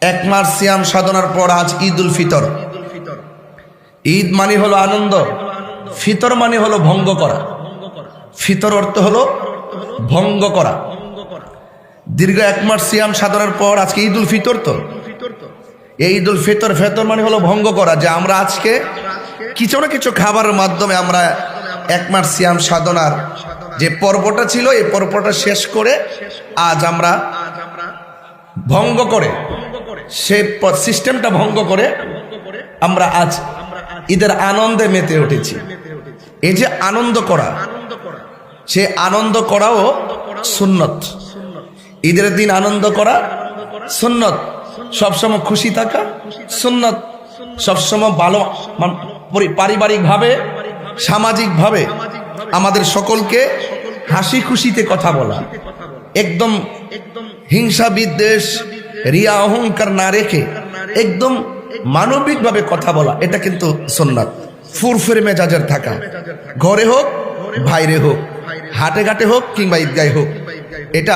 এক মাস সিয়াম সাধনার পর আজ ঈদ উল ফিতর। ঈদ মানে হলো আনন্দ, ফিতর মানে হলো ভঙ্গ করা। ফিতর অর্থ হলো ভঙ্গ করা। দীর্ঘ এক মাস সিয়াম সাধনার পর আজকে ঈদ উল ফিতর। তো এই ঈদ উল ফিতর, ফেতর মানে হলো ভঙ্গ করা, যে আমরা আজকে কিছু না কিছু খাবারের মাধ্যমে আমরা এক মাস সিয়াম সাধনার যে পর্বটা ছিল এই পর্বটা শেষ করে আজ আমরা ভঙ্গ করে, সেই সিস্টেমটা ভঙ্গ করে আমরা আজ ঈদের আনন্দে মেতে উঠেছি। এই যে আনন্দ করা, সে আনন্দ করাও সুন্নত। ঈদের দিন আনন্দ করা সুন্নত, সবসময় খুশি থাকা সুন্নত, সবসময় ভালো পারিবারিক ভাবে সামাজিক ভাবে আমাদের সকলকে হাসি খুশিতে কথা বলা, একদম হিংসা বিদ্বেষ রিয়া অহংকার না রেখে একদম মানবিক ভাবে কথা বলা, এটা কিন্তু সুন্নাত। ফুরফুরে মেজাজের থাকা, ঘরে হোক বাইরে হোক, হাটে ঘাটে হোক কিংবা ঈদগাহে হোক, এটা